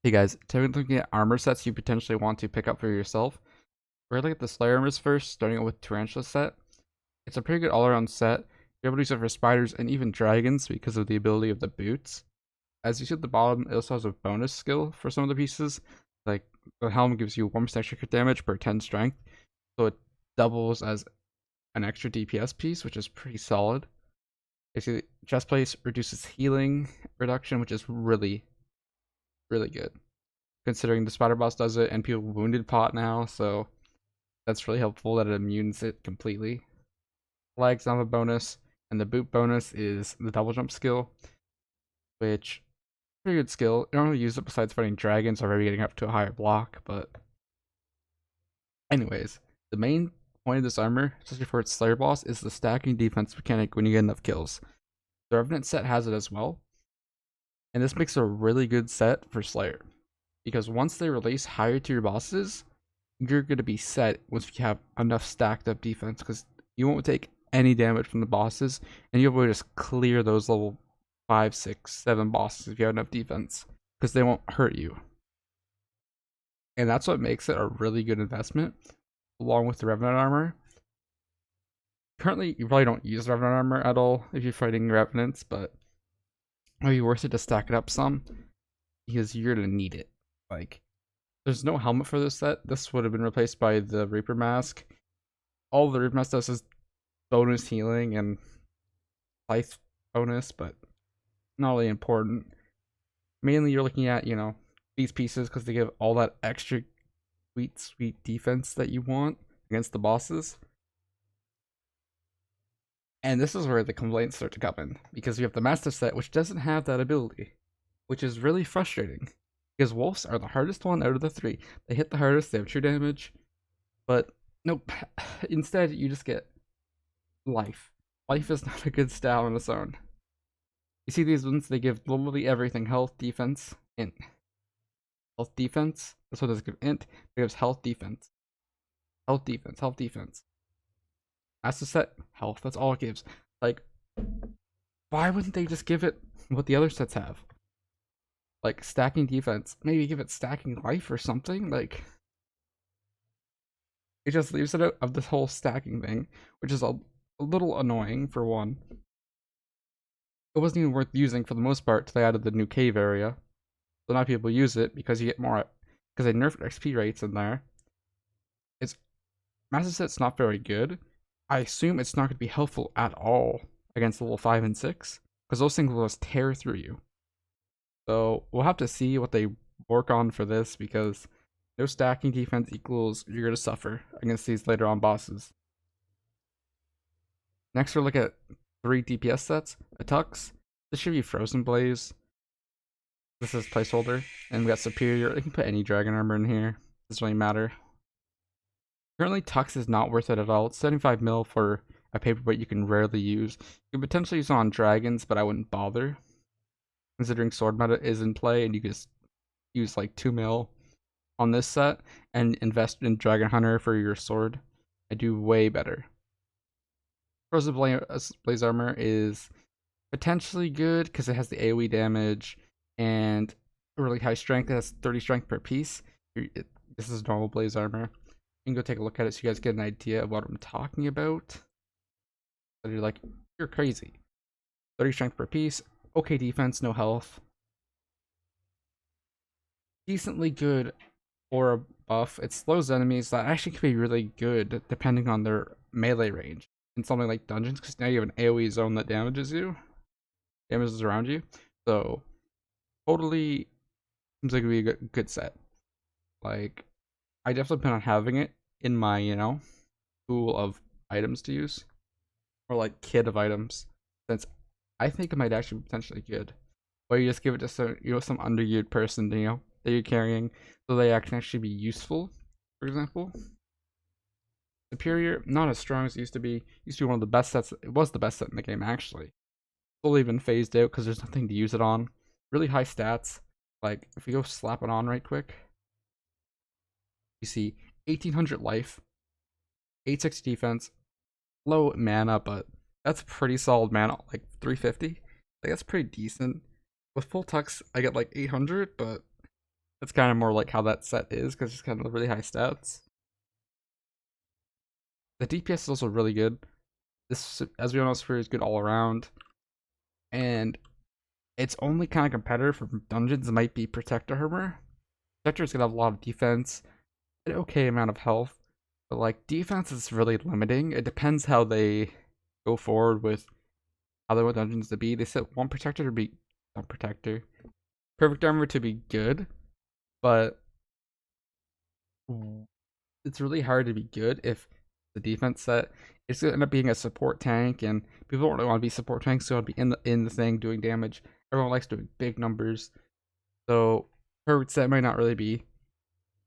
Hey guys, today we're looking at armor sets you potentially want to pick up for yourself. We're gonna look at the Slayer armors first, starting out with Tarantula Set. It's a pretty good all-around set. You're able to use it for spiders and even dragons because of the ability of the boots. As you see at the bottom, it also has a bonus skill for some of the pieces. Like the helm gives you 1% extra crit damage per 10 strength, so it doubles as an extra DPS piece, which is pretty solid. Basically, chest plate reduces healing reduction, which is really, really good, considering the spider boss does it and people wounded pot now, so that's really helpful that it immunes it completely. Legs have a bonus, and the boot bonus is the double jump skill, which pretty good skill. I don't really use it besides fighting dragons or maybe getting up to a higher block, but anyways, the main point of this armor, especially for its Slayer boss, is the stacking defense mechanic when you get enough kills. The Revenant set has it as well, and this makes a really good set for Slayer, because once they release higher tier bosses, you're going to be set once you have enough stacked up defense, because you won't take any damage from the bosses, and you'll be able to just clear those level 5, 6, 7 bosses if you have enough defense, because they won't hurt you. And that's what makes it a really good investment, along with the Revenant Armor. Currently, you probably don't use Revenant Armor at all if you're fighting Revenants, but it might be worth it to stack it up some, because you're going to need it. Like, there's no helmet for this set. This would have been replaced by the Reaper Mask. All the Reaper Mask does is bonus healing and life bonus, but not really important. Mainly, you're looking at, these pieces because they give all that extra sweet defense that you want against the bosses. And this is where the complaints start to come in, because you have the Master Set, which doesn't have that ability, which is really frustrating. Because wolves are the hardest one out of the three. They hit the hardest, they have true damage, but nope. Instead, you just get life. Life is not a good stat on its own. You see these ones, they give literally everything: health, defense, int. Health, defense. This one doesn't give int, it gives health, defense. Health, defense, health, defense. Master Set, health, that's all it gives. Like, why wouldn't they just give it what the other sets have? Like stacking defense, maybe give it stacking life or something. Like, it just leaves it out of this whole stacking thing, which is a little annoying for one. It wasn't even worth using for the most part till they added the new cave area. So now people use it because you get more, because they nerfed XP rates in there. It's Master Set's not very good. I assume it's not going to be helpful at all against level 5 and 6, because those things will just tear through you. So we'll have to see what they work on for this, because no stacking defense equals you're going to suffer against these later on bosses. Next we'll look at 3 DPS sets. A Tux. This should be Frozen Blaze. This is placeholder. And we got Superior. I can put any dragon armor in here. Doesn't really matter. Currently, Tux is not worth it at all. It's 75 mil for a paperweight you can rarely use. You can potentially use it on dragons, but I wouldn't bother, considering sword meta is in play, and you can just use like 2 mil on this set and invest in Dragon Hunter for your sword. I do way better. Frozen Blaze Armor is potentially good because it has the AoE damage and really high strength. It has 30 strength per piece. This is normal Blaze Armor. You can go take a look at it so you guys get an idea of what I'm talking about. So you're like, you're crazy. 30 strength per piece. Okay defense, no health. Decently good aura buff. It slows enemies. That actually could be really good depending on their melee range in something like dungeons, because now you have an AoE zone that damages around you. So totally seems like it would be a good set. Like, I definitely plan on having it in my, pool of items to use, or like kit of items, since I think it might actually be potentially good. Or you just give it to some, some underused person, that you're carrying, so they can actually be useful. For example, Superior, not as strong as it used to be. Used to be one of the best sets. It was the best set in the game, actually. Slowly been phased out because there's nothing to use it on. Really high stats. Like, if we go slap it on right quick, you see 1800 life, 860 defense, low mana, but that's pretty solid mana, like 350. Like, that's pretty decent. With full tux, I get like 800, but That's kind of more like how that set is, because it's kind of really high stats. The DPS is also really good. This, as we all know, Sphere is good all around. And its only kind of competitor for dungeons might be Protector Armor. Protector's gonna have a lot of defense, an okay amount of health, but like defense is really limiting. It depends how they go forward with how they want dungeons to be. They set one Protector to be not Protector, Perfect Armor to be good, but it's really hard to be good if the defense set it's gonna end up being a support tank, and people don't really want to be support tanks, so I'd be in the thing doing damage. Everyone likes doing big numbers, so perfect set might not really be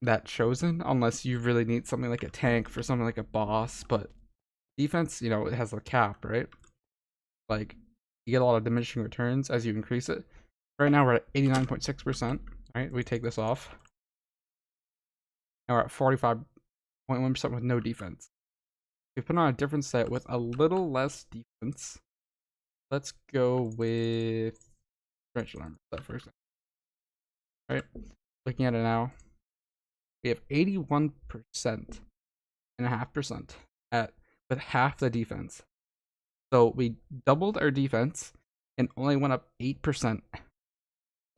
that chosen unless you really need something like a tank for something like a boss. But defense, you know, it has a cap, right? Like you get a lot of diminishing returns as you increase it. Right now we're at 89.6%. Right, we take this off. Now we're at 45.1% with no defense. We put on a different set with a little less defense. Let's go with Tarantula Set first. Right, looking at it now, we have 81.5% at with half the defense. So we doubled our defense and only went up 8%.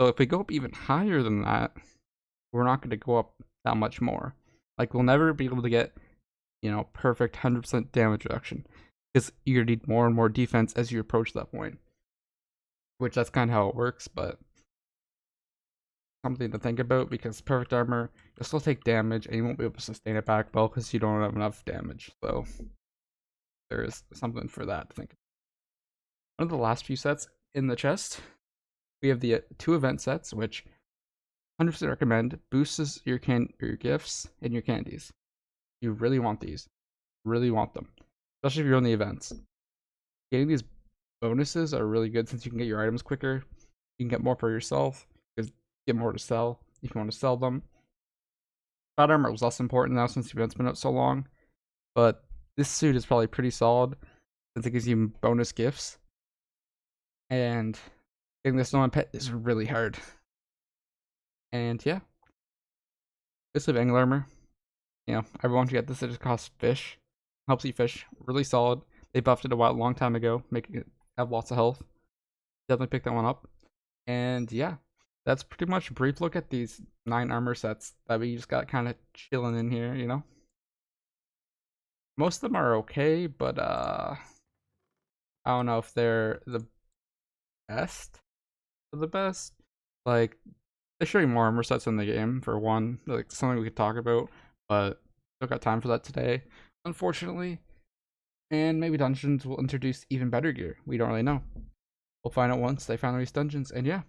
So if we go up even higher than that, we're not going to go up that much more. Like we'll never be able to get, you know, perfect 100% damage reduction, because you're gonna need more and more defense as you approach that point. Which that's kind of how it works, but something to think about, because perfect armor, you'll still take damage and you won't be able to sustain it back well because you don't have enough damage. So there is something for that to think about. One of the last few sets in the chest, we have the 2 event sets, which 100% recommend. Boosts your gifts and your candies. You really want these. Really want them. Especially if you're on the events. Getting these bonuses are really good since you can get your items quicker. You can get more for yourself. You can get more to sell if you want to sell them. Cloud armor was less important now since the event's been out so long. But this suit is probably pretty solid since it gives you bonus gifts. And getting this Snowman pet is really hard. And yeah. This is Angle armor. You know, everyone should get this. It just costs fish. Helps you fish. Really solid. They buffed it a long time ago, making it have lots of health. Definitely pick that one up. And yeah, that's pretty much a brief look at these 9 armor sets that we just got kind of chilling in here, you know? Most of them are okay, but I don't know if they're the best. Like, they show you more armor sets in the game, for one. Like, something we could talk about, but don't got time for that today, unfortunately. And maybe dungeons will introduce even better gear. We don't really know. We'll find out once they finally release dungeons. And yeah,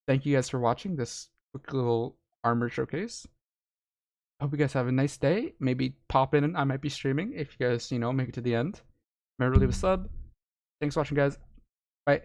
thank you guys for watching this quick little armor showcase. Hope you guys have a nice day. Maybe pop in and I might be streaming if you guys, you know, make it to the end. Remember to leave a sub. Thanks for watching, guys. Bye.